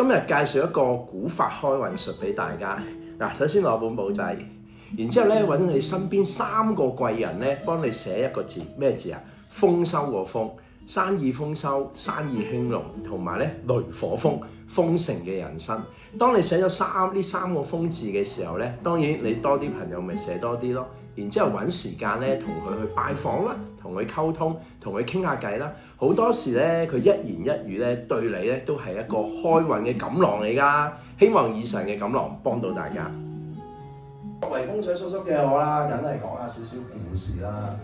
今日介紹一個古法開運術俾大家。嗱，首先攞本簿仔，然之後咧揾你身邊3個貴人咧，幫你寫一個字，咩字啊？豐收個豐，生意豐收，生意興隆，同埋咧雷火豐，豐盛嘅人生。當你寫咗呢三個豐字嘅時候咧，當然你多啲朋友咪寫多啲咯。然之後揾時間咧，同佢去拜訪啦，同佢溝通，同佢傾下偈啦。好多時咧，佢一言一語咧，對你咧都係一個開運嘅錦囊嚟㗎。希望以上嘅錦囊幫到大家。作為風水叔叔嘅我啦，梗係講下少少故事啦。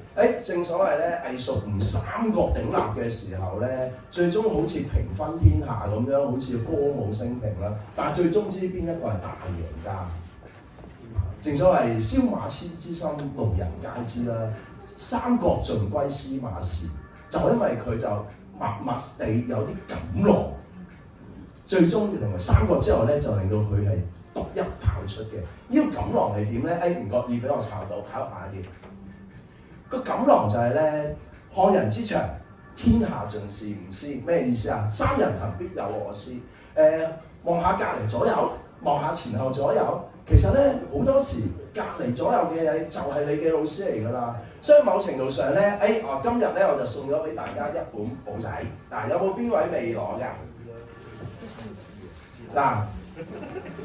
正所謂咧，藝術唔三角鼎立嘅時候咧，最終好似平分天下咁樣，好似歌舞升平啦。但係最終知邊一個係大贏家？正所謂燒馬痴之心，路人皆知啦。三角盡歸司馬氏，就因為佢就默默地有啲錦囊，最終成為三角之後咧，就令到佢係獨一跑出嘅。呢個錦囊係點咧？唔覺意俾我查到，考下嘅。個錦囊就係咧，看人之長，天下盡是吾師。咩意思啊？三人行必有我師。望下隔離左右，望下前後左右。其實咧，好多時隔離左右嘅嘢就係你嘅老師嚟㗎啦。所以某程度上咧，今日咧我就送咗俾大家一本簿仔。嗱，有冇邊位未攞㗎？嗱，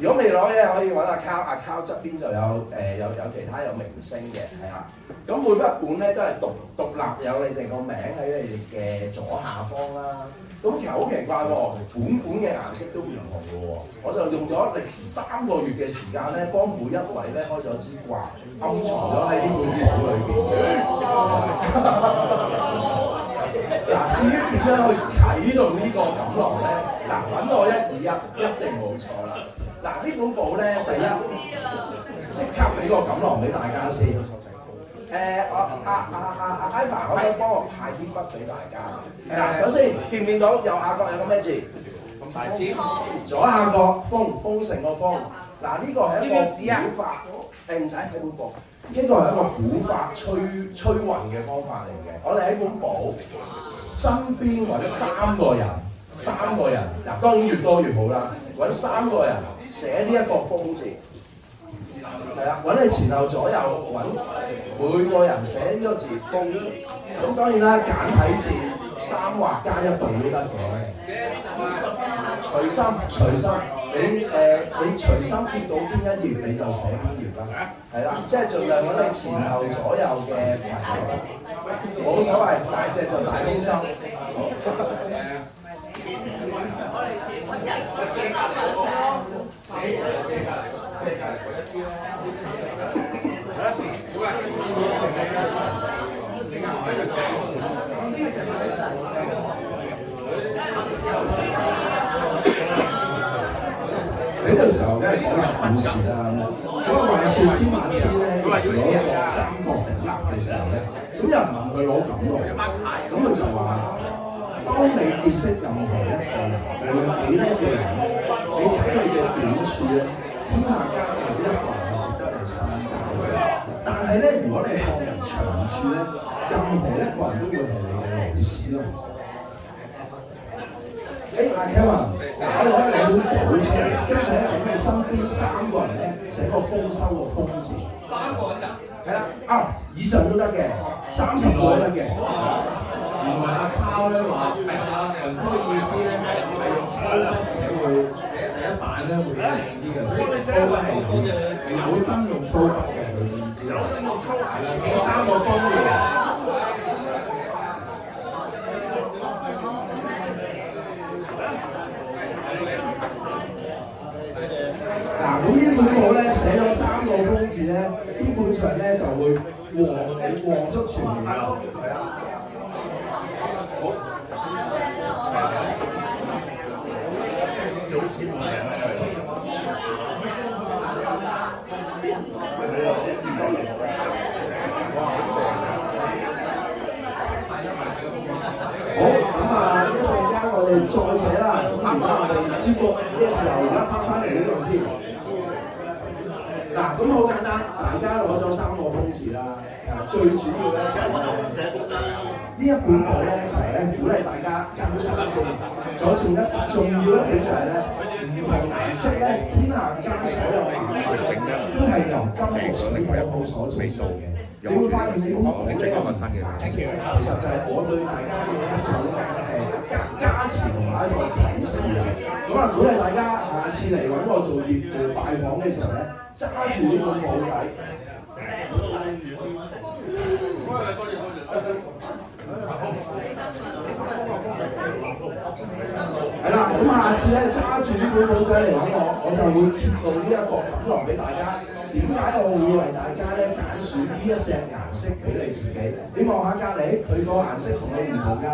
如果未攞嘅可以揾阿 Cow 側邊就有其他有明星嘅，係啦。咁每一本咧都係獨立有你哋個名喺你哋嘅左下方啦。咁其實好奇怪喎，本嘅顏色都唔同嘅喎。我就用咗歷時3個月嘅時間咧，幫每一位咧開咗支卦，暗藏咗喺呢本簿裏邊。嗱，至於點樣去啟動呢個錦囊咧？嗱，揾我121一定冇錯啦。嗱，呢本簿咧，第一即刻俾個錦囊俾大家先。Ivan 可唔可以幫我派啲筆俾大家？嗱，首先見唔見到右下角有個咩字？咁大支。左下角豐盛個豐。嗱，呢個係一個古法，唔使睇本簿。呢個係一個古法催運嘅方法嚟嘅。我哋喺本簿身邊揾3個人，嗱，當然越多越好啦。揾3個人寫呢一個豐字。係啦，揾你前後左右揾每個人寫呢個字豐字，咁當然啦，簡體字3畫加1動都得嘅。隨心，你隨心貼到邊一頁你就寫邊頁啦，係啦，即係盡量揾你前後左右嘅朋友，冇所謂，大隻就大豐收。呢個時候梗係講下故事啦。咁啊，話説司馬遷咧攞個三角鼎立嘅時候咧，咁有人問佢攞錦囊，咁佢就話：當你結識任何一個人，無論幾叻嘅人，你睇佢嘅短處咧，天下間冇一個人係值得你深究嘅。但係咧，如果你係看人長處咧，任何一個人都會係你嘅老師咯。阿 Kevin，我哋睇兩本簿出嚟，跟住咧揾你身邊3個人咧寫個豐收個豐字。3個人？係啦，以上都得嘅，30個都得嘅。原來阿 Cow 咧話係文師嘅意思咧係用粗筆寫會第一版咧會靚啲嘅，所以粗筆係有心用粗筆嘅佢意思。有心用粗筆係啦，寫3個豐字。咁呢本簿咧寫咗3個豐字咧，基本上咧就會旺足全年咯。係啊，好。好，咁啊，一陣間我哋再寫啦。咁而家我哋節目嘅時候，而家翻嚟呢度先。嗱，咁好簡單，大家攞咗3個豐字啦。最主要咧就係呢一本簿咧，其實咧鼓勵大家更新先。仲有重要一點就係咧，唔同顏色咧，天下間所有顏色都係由金木水火土所做成嘅。你會發現你本簿呢個顏色咧，其實就係我對大家嘅一種加持同埋一個啟示啊！咁啊，鼓勵大家下次嚟揾我做業務拜訪嘅時候咧，揸住呢本簿仔。係啦，咁下次咧揸住呢本簿仔嚟揾我就會揭露呢一個錦囊俾大家。點解我會為大家咧揀選呢一隻顏色俾你自己？你望下隔離，佢個顏色同你唔同㗎。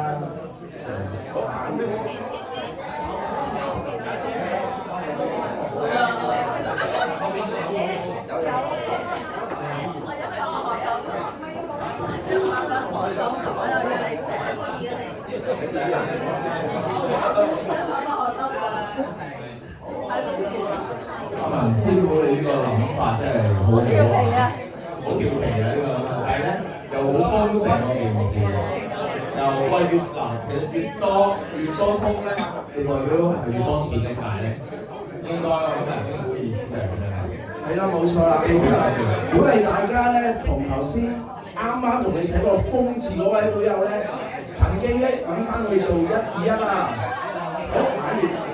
阿文師傅，你呢個諗法真係好好啊！好調皮啊！呢個諗法，但係咧又好豐盛嘅件事，又喂其實越多風咧，就代表係越多錢嘅賣咧。應該我諗人師傅意思就係咁樣。係啦，冇錯啦，鼓勵大家咧，同頭先啱同你寫個風字嗰位會友咧，憑記憶揾翻去做121啦。好，買完。